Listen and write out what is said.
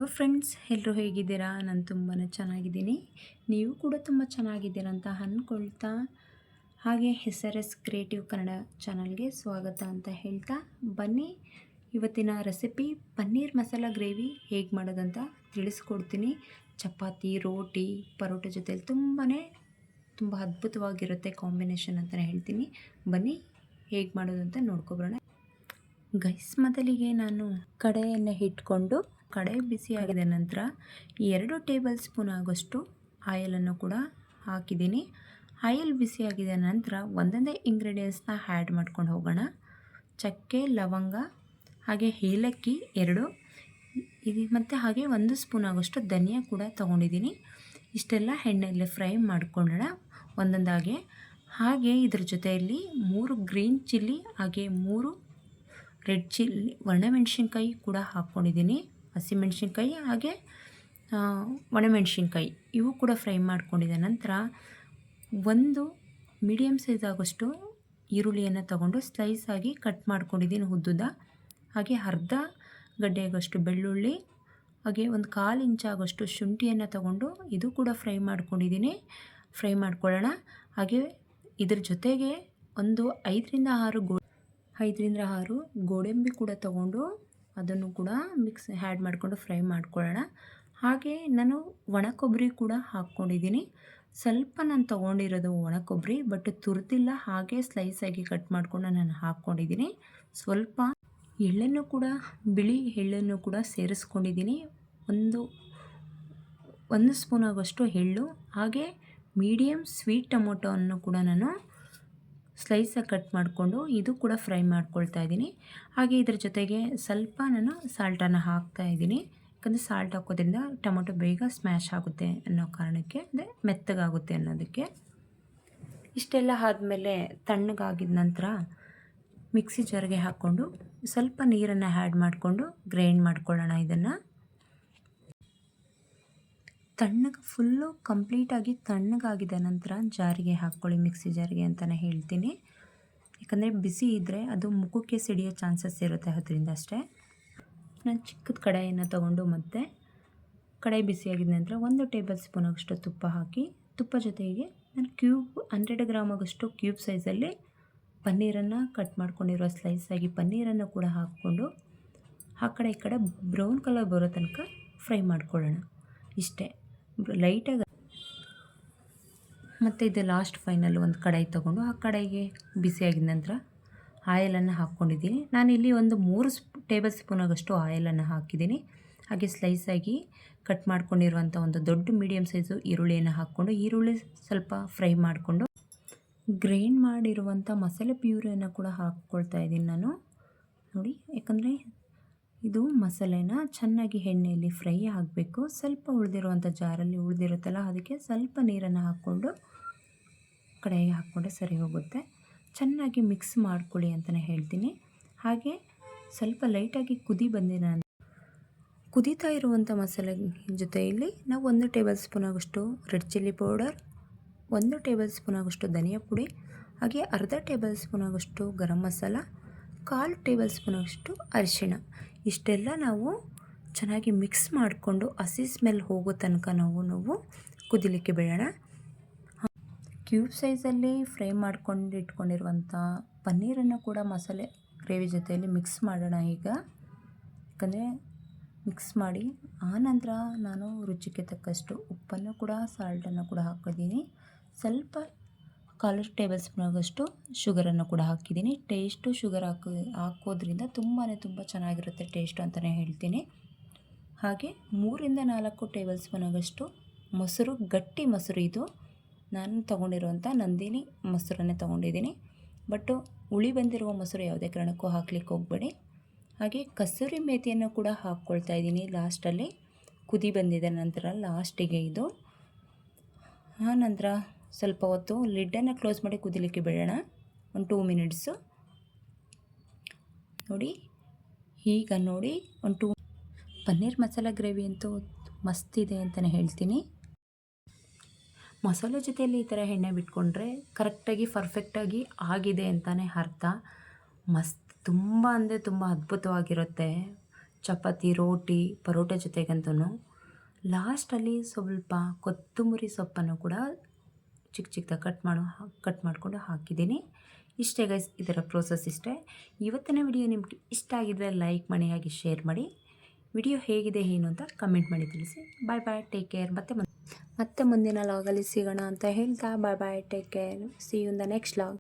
Friends, ಎಲ್ಲರೂ ಹೇಗಿದ್ದೀರಾ? ನಾನು ತುಂಬಾ ಚೆನ್ನಾಗಿದ್ದೀನಿ. ನೀವು ಕೂಡ ತುಂಬ ಚೆನ್ನಾಗಿದ್ದೀರಾ ಅಂತ ಅಂದ್ಕೊಳ್ತಾ, ಹಾಗೆ SRS ಕ್ರಿಯೇಟಿವ್ ಕನ್ನಡ ಚಾನಲ್ಗೆ ಸ್ವಾಗತ ಅಂತ ಹೇಳ್ತಾ, ಬನ್ನಿ ಇವತ್ತಿನ ರೆಸಿಪಿ ಪನ್ನೀರ್ ಮಸಾಲ ಗ್ರೇವಿ ಹೇಗೆ ಮಾಡೋದಂತ ತಿಳಿಸ್ಕೊಡ್ತೀನಿ. ಚಪಾತಿ, ರೋಟಿ, ಪರೋಟ ಜೊತೆಲಿ ತುಂಬ ಅದ್ಭುತವಾಗಿರುತ್ತೆ ಕಾಂಬಿನೇಷನ್ ಅಂತಲೇ ಹೇಳ್ತೀನಿ. ಬನ್ನಿ ಹೇಗೆ ಮಾಡೋದು ಅಂತ ನೋಡ್ಕೊಬರೋಣ. ಗೈಸ್, ಮೊದಲಿಗೆ ನಾನು ಕಡೆಯನ್ನು ಇಟ್ಕೊಂಡು ಕಡೆ ಬಿಸಿಯಾಗಿದ ನಂತರ 2 ಟೇಬಲ್ ಸ್ಪೂನ್ ಆಗೋಷ್ಟು ಆಯಿಲನ್ನು ಕೂಡ ಹಾಕಿದ್ದೀನಿ. ಆಯಿಲ್ ಬಿಸಿಯಾಗಿದ ನಂತರ ಒಂದೊಂದೇ ಇಂಗ್ರೀಡಿಯೆಂಟ್ಸ್ನ ಆ್ಯಡ್ ಮಾಡ್ಕೊಂಡು ಹೋಗೋಣ. ಚಕ್ಕೆ, ಲವಂಗ, ಹಾಗೆ ಏಲಕ್ಕಿ 2 ಇದು, ಮತ್ತು ಹಾಗೆ 1 ಸ್ಪೂನ್ ಆಗೋಷ್ಟು ಧನಿಯಾ ಕೂಡ ತೊಗೊಂಡಿದ್ದೀನಿ. ಇಷ್ಟೆಲ್ಲ ಎಣ್ಣೆಯಲ್ಲಿ ಫ್ರೈ ಮಾಡ್ಕೊಳ್ಳೋಣ ಒಂದೊಂದಾಗೆ. ಹಾಗೆ ಇದ್ರ ಜೊತೆಯಲ್ಲಿ 3 ಗ್ರೀನ್ ಚಿಲ್ಲಿ ಹಾಗೆ 3 ರೆಡ್ ಚಿಲ್ಲಿ ಒಣಮೆಣ್ಸಿನ್ಕಾಯಿ ಕೂಡ ಹಾಕ್ಕೊಂಡಿದ್ದೀನಿ. ಹಸಿಮೆಣ್ಸಿನ್ಕಾಯಿ ಹಾಗೆ ಒಣಮೆಣ್ಸಿನ್ಕಾಯಿ ಇವು ಕೂಡ ಫ್ರೈ ಮಾಡ್ಕೊಂಡಿದ್ದ ನಂತರ 1 ಮೀಡಿಯಮ್ ಸೈಜ್ ಆಗೋಷ್ಟು ಈರುಳ್ಳಿಯನ್ನು ತಗೊಂಡು ಸ್ಲೈಸ್ ಆಗಿ ಕಟ್ ಮಾಡ್ಕೊಂಡಿದ್ದೀನಿ ಉದ್ದುದ. ಹಾಗೆ ಅರ್ಧ ಗಡ್ಡೆಯಾಗೋಷ್ಟು ಬೆಳ್ಳುಳ್ಳಿ, ಹಾಗೆ 1/4 ಇಂಚ್ ಆಗೋಷ್ಟು ಶುಂಠಿಯನ್ನು ತಗೊಂಡು ಇದು ಕೂಡ ಫ್ರೈ ಮಾಡ್ಕೊಳ್ಳೋಣ. ಹಾಗೆ ಇದ್ರ ಜೊತೆಗೆ ಒಂದು 5ರಿಂದ 6 ಗೋಡಂಬಿ ಕೂಡ ತಗೊಂಡು ಅದನ್ನು ಕೂಡ ಆ್ಯಡ್ ಮಾಡಿಕೊಂಡು ಫ್ರೈ ಮಾಡ್ಕೊಳ್ಳೋಣ. ಹಾಗೆ ನಾನು ಒಣ ಕೊಬ್ಬರಿ ಕೂಡ ಹಾಕ್ಕೊಂಡಿದ್ದೀನಿ. ಸ್ವಲ್ಪ ನಾನು ತೊಗೊಂಡಿರೋದು ಒಣ ಕೊಬ್ಬರಿ, ಬಟ್ ತುರಿದಿಲ್ಲ, ಹಾಗೆ ಸ್ಲೈಸಾಗಿ ಕಟ್ ಮಾಡ್ಕೊಂಡು ನಾನು ಹಾಕ್ಕೊಂಡಿದ್ದೀನಿ. ಸ್ವಲ್ಪ ಎಳ್ಳನ್ನು ಕೂಡ, ಬಿಳಿ ಎಳ್ಳನ್ನು ಕೂಡ ಸೇರಿಸ್ಕೊಂಡಿದ್ದೀನಿ. ಒಂದು ಸ್ಪೂನ್ ಆಗೋಷ್ಟು ಎಳ್ಳು, ಹಾಗೆ ಮೀಡಿಯಮ್ ಸ್ವೀಟ್ ಟೊಮೊಟೊವನ್ನು ಕೂಡ ನಾನು ಸ್ಲೈಸಾಗಿ ಕಟ್ ಮಾಡಿಕೊಂಡು ಇದು ಕೂಡ ಫ್ರೈ ಮಾಡ್ಕೊಳ್ತಾ ಇದ್ದೀನಿ. ಹಾಗೆ ಇದ್ರ ಜೊತೆಗೆ ಸ್ವಲ್ಪ ನಾನು ಸಾಲ್ಟನ್ನು ಹಾಕ್ತಾಯಿದ್ದೀನಿ. ಯಾಕಂದರೆ ಸಾಲ್ಟ್ ಹಾಕೋದ್ರಿಂದ ಟೊಮೊಟೊ ಬೇಗ ಸ್ಮ್ಯಾಶ್ ಆಗುತ್ತೆ ಅನ್ನೋ ಕಾರಣಕ್ಕೆ, ಅಂದರೆ ಮೆತ್ತಗಾಗುತ್ತೆ ಅನ್ನೋದಕ್ಕೆ. ಇಷ್ಟೆಲ್ಲ ಆದಮೇಲೆ ತಣ್ಣಗಾಗಿದ ನಂತರ ಮಿಕ್ಸಿ ಜಾರ್ಗೆ ಹಾಕ್ಕೊಂಡು ಸ್ವಲ್ಪ ನೀರನ್ನು ಆ್ಯಡ್ ಮಾಡಿಕೊಂಡು ಗ್ರೈಂಡ್ ಮಾಡ್ಕೊಳ್ಳೋಣ. ಇದನ್ನು ಫುಲ್ಲು ಕಂಪ್ಲೀಟಾಗಿ ತಣ್ಣಗಾಗಿದ ನಂತರ ಜಾರಿಗೆ ಹಾಕ್ಕೊಳ್ಳಿ, ಮಿಕ್ಸಿ ಜಾರಿಗೆ ಅಂತಲೇ ಹೇಳ್ತೀನಿ. ಯಾಕಂದರೆ ಬಿಸಿ ಇದ್ದರೆ ಅದು ಮುಖಕ್ಕೆ ಸಿಡಿಯೋ ಚಾನ್ಸಸ್ ಇರುತ್ತೆ, ಅದರಿಂದ ಅಷ್ಟೇ. ನಾನು ಚಿಕ್ಕದ ಕಡಾಯಿಯನ್ನು ತೊಗೊಂಡು ಮತ್ತೆ ಕಡಾಯಿ ಬಿಸಿಯಾಗಿದ ನಂತರ 1 ಟೇಬಲ್ ಸ್ಪೂನ್ ಆಗೋಷ್ಟು ತುಪ್ಪ ಹಾಕಿ, ತುಪ್ಪ ಜೊತೆಗೆ ನಾನು 100 ಗ್ರಾಮ್ ಆಗೋಷ್ಟು ಕ್ಯೂಬ್ ಸೈಜಲ್ಲಿ ಪನ್ನೀರನ್ನು ಕಟ್ ಮಾಡ್ಕೊಂಡಿರೋ ಸ್ಲೈಸಾಗಿ ಪನ್ನೀರನ್ನು ಕೂಡ ಹಾಕ್ಕೊಂಡು ಆ ಕಡೆ ಈ ಕಡೆ ಬ್ರೌನ್ ಕಲರ್ ಬರೋ ತನಕ ಫ್ರೈ ಮಾಡ್ಕೊಳ್ಳೋಣ. ಇಷ್ಟೇ, ಲೈಟಾಗಿ. ಮತ್ತು ಇದು ಲಾಸ್ಟ್ ಫೈನಲ್ ಒಂದು ಕಡಾಯಿ ತೊಗೊಂಡು ಆ ಕಡಾಯಿಗೆ ಬಿಸಿಯಾಗಿದ ನಂತರ ಆಯಿಲನ್ನು ಹಾಕ್ಕೊಂಡಿದ್ದೀನಿ. ನಾನಿಲ್ಲಿ ಒಂದು 3 ಟೇಬಲ್ ಸ್ಪೂನ್ ಆಗೋಷ್ಟು ಆಯಿಲನ್ನು ಹಾಕಿದ್ದೀನಿ. ಹಾಗೆ ಸ್ಲೈಸಾಗಿ ಕಟ್ ಮಾಡ್ಕೊಂಡಿರುವಂಥ ಒಂದು ದೊಡ್ಡ ಮೀಡಿಯಮ್ ಸೈಜು ಈರುಳ್ಳಿಯನ್ನು ಹಾಕ್ಕೊಂಡು, ಈರುಳ್ಳಿ ಸ್ವಲ್ಪ ಫ್ರೈ ಮಾಡಿಕೊಂಡು ಗ್ರೈಂಡ್ ಮಾಡಿರುವಂಥ ಮಸಾಲೆ ಪ್ಯೂರಿಯನ್ನು ಕೂಡ ಹಾಕ್ಕೊಳ್ತಾ ಇದ್ದೀನಿ ನಾನು. ನೋಡಿ, ಯಾಕಂದರೆ ಇದು ಮಸಾಲೆನ ಚೆನ್ನಾಗಿ ಎಣ್ಣೆಯಲ್ಲಿ ಫ್ರೈ ಆಗಬೇಕು. ಸ್ವಲ್ಪ ಉಳಿದಿರುವಂಥ ಜಾರಲ್ಲಿ ಉಳಿದಿರುತ್ತಲ್ಲ, ಅದಕ್ಕೆ ಸ್ವಲ್ಪ ನೀರನ್ನು ಹಾಕ್ಕೊಂಡು ಕಡಾಯಿಗೆ ಹಾಕ್ಕೊಂಡ್ರೆ ಸರಿ ಹೋಗುತ್ತೆ. ಚೆನ್ನಾಗಿ ಮಿಕ್ಸ್ ಮಾಡ್ಕೊಳ್ಳಿ ಅಂತಲೇ ಹೇಳ್ತೀನಿ. ಹಾಗೆ ಸ್ವಲ್ಪ ಲೈಟಾಗಿ ಕುದೀತಾ ಇರುವಂಥ ಮಸಾಲೆ ಜೊತೆಯಲ್ಲಿ ನಾವು 1 ಟೇಬಲ್ ಸ್ಪೂನ್ ಆಗೋಷ್ಟು red chilli powder, 1 table spoon ಆಗೋಷ್ಟು ಧನಿಯಾ ಪುಡಿ, ಹಾಗೆ ಅರ್ಧ ಟೇಬಲ್ ಸ್ಪೂನ್ ಆಗೋಷ್ಟು ಗರಂ ಮಸಾಲ, 1/4 ಟೇಬಲ್ ಸ್ಪೂನ್ ಆಗೋಷ್ಟು ಅರಿಶಿಣ, ಇಷ್ಟೆಲ್ಲ ನಾವು ಚೆನ್ನಾಗಿ ಮಿಕ್ಸ್ ಮಾಡಿಕೊಂಡು ಹಸಿ ಸ್ಮೆಲ್ ಹೋಗೋ ತನಕ ನಾವು ಕುದಿಲಿಕ್ಕೆ ಬಿಡೋಣ. ಕ್ಯೂಬ್ ಸೈಜಲ್ಲಿ ಫ್ರೈ ಮಾಡ್ಕೊಂಡು ಇಟ್ಕೊಂಡಿರುವಂಥ ಪನ್ನೀರನ್ನು ಕೂಡ ಮಸಾಲೆ ಗ್ರೇವಿ ಜೊತೆಯಲ್ಲಿ ಮಿಕ್ಸ್ ಮಾಡೋಣ ಈಗ. ಯಾಕಂದರೆ ಮಿಕ್ಸ್ ಮಾಡಿ ಆನಂತರ ನಾನು ರುಚಿಗೆ ತಕ್ಕಷ್ಟು ಉಪ್ಪನ್ನು ಕೂಡ, ಸಾಲ್ಟನ್ನು ಕೂಡ ಹಾಕಿದ್ದೀನಿ. ಸ್ವಲ್ಪ 1/4 ಟೇಬಲ್ ಸ್ಪೂನ್ ಆಗೋಷ್ಟು ಶುಗರನ್ನು ಕೂಡ ಹಾಕಿದ್ದೀನಿ. ಶುಗರ್ ಹಾಕೋದ್ರಿಂದ ತುಂಬ ಚೆನ್ನಾಗಿರುತ್ತೆ ಟೇಸ್ಟು ಅಂತಲೇ ಹೇಳ್ತೀನಿ. ಹಾಗೆ 3ರಿಂದ 4 ಟೇಬಲ್ ಸ್ಪೂನ್ ಆಗೋಷ್ಟು ಮೊಸರು, ಗಟ್ಟಿ ಮೊಸರು, ಇದು ನಾನು ತೊಗೊಂಡಿರುವಂಥ ನಂದಿನಿ ಮೊಸರನ್ನೇ ತೊಗೊಂಡಿದ್ದೀನಿ. ಬಟ್ಟು ಹುಳಿ ಬಂದಿರುವ ಮೊಸರು ಯಾವುದೇ ಕಾರಣಕ್ಕೂ ಹಾಕ್ಲಿಕ್ಕೆ ಹೋಗಬೇಡಿ. ಹಾಗೆ ಕಸೂರಿ ಮೇಥಿಯನ್ನು ಕೂಡ ಹಾಕ್ಕೊಳ್ತಾ ಇದ್ದೀನಿ ಲಾಸ್ಟಲ್ಲಿ, ಕುದಿ ಬಂದಿದ ನಂತರ ಲಾಸ್ಟಿಗೆ ಇದು. ಆ ನಂತರ ಸ್ವಲ್ಪ ಹೊತ್ತು ಲಿಡ್ಡನ್ನು ಕ್ಲೋಸ್ ಮಾಡಿ ಕುದಿಲಿಕ್ಕೆ ಬಿಡೋಣ, ಒಂದು 2 ಮಿನಿಟ್ಸು. ನೋಡಿ, ಈಗ ನೋಡಿ ಪನ್ನೀರ್ ಮಸಾಲ ಗ್ರೇವಿ ಅಂತೂ ಮಸ್ತಿದೆ ಅಂತಲೇ ಹೇಳ್ತೀನಿ. ಮಸಾಲೆ ಜೊತೆಯಲ್ಲಿ ಈ ಥರ ಎಣ್ಣೆ ಬಿಟ್ಕೊಂಡ್ರೆ ಕರೆಕ್ಟಾಗಿ ಪರ್ಫೆಕ್ಟಾಗಿ ಆಗಿದೆ ಅಂತಲೇ ಅರ್ಥ. ತುಂಬ ಅಂದರೆ ತುಂಬ ಅದ್ಭುತವಾಗಿರುತ್ತೆ. ಚಪಾತಿ ರೋಟಿ ಪರೋಟ ಜೊತೆಗಂತೂ ಲಾಸ್ಟಲ್ಲಿ ಸ್ವಲ್ಪ ಕೊತ್ತಂಬರಿ ಸೊಪ್ಪನ್ನು ಕೂಡ ಚಿಕ್ಕ ಚಿಕ್ಕದಾಗಿ ಕಟ್ ಮಾಡಿಕೊಂಡು ಹಾಕಿದ್ದೀನಿ. ಇಷ್ಟೇ ಗೈಸ್, ಇದರ ಪ್ರೋಸೆಸ್ ಇಷ್ಟೇ. ಇವತ್ತಿನ ವಿಡಿಯೋ ನಿಮಗೆ ಇಷ್ಟ ಆಗಿದ್ದರೆ ಲೈಕ್ ಮಾಡಿ, ಹಾಗೆ ಶೇರ್ ಮಾಡಿ. ವಿಡಿಯೋ ಹೇಗಿದೆ ಏನು ಅಂತ ಕಮೆಂಟ್ ಮಾಡಿ ತಿಳಿಸಿ. Bye bye, take care. ಮತ್ತೆ ಮುಂದಿನ ಲಾಗಲ್ಲಿ ಸಿಗೋಣ ಅಂತ ಹೇಳ್ತಾ bye bye, take care, see you in the next log.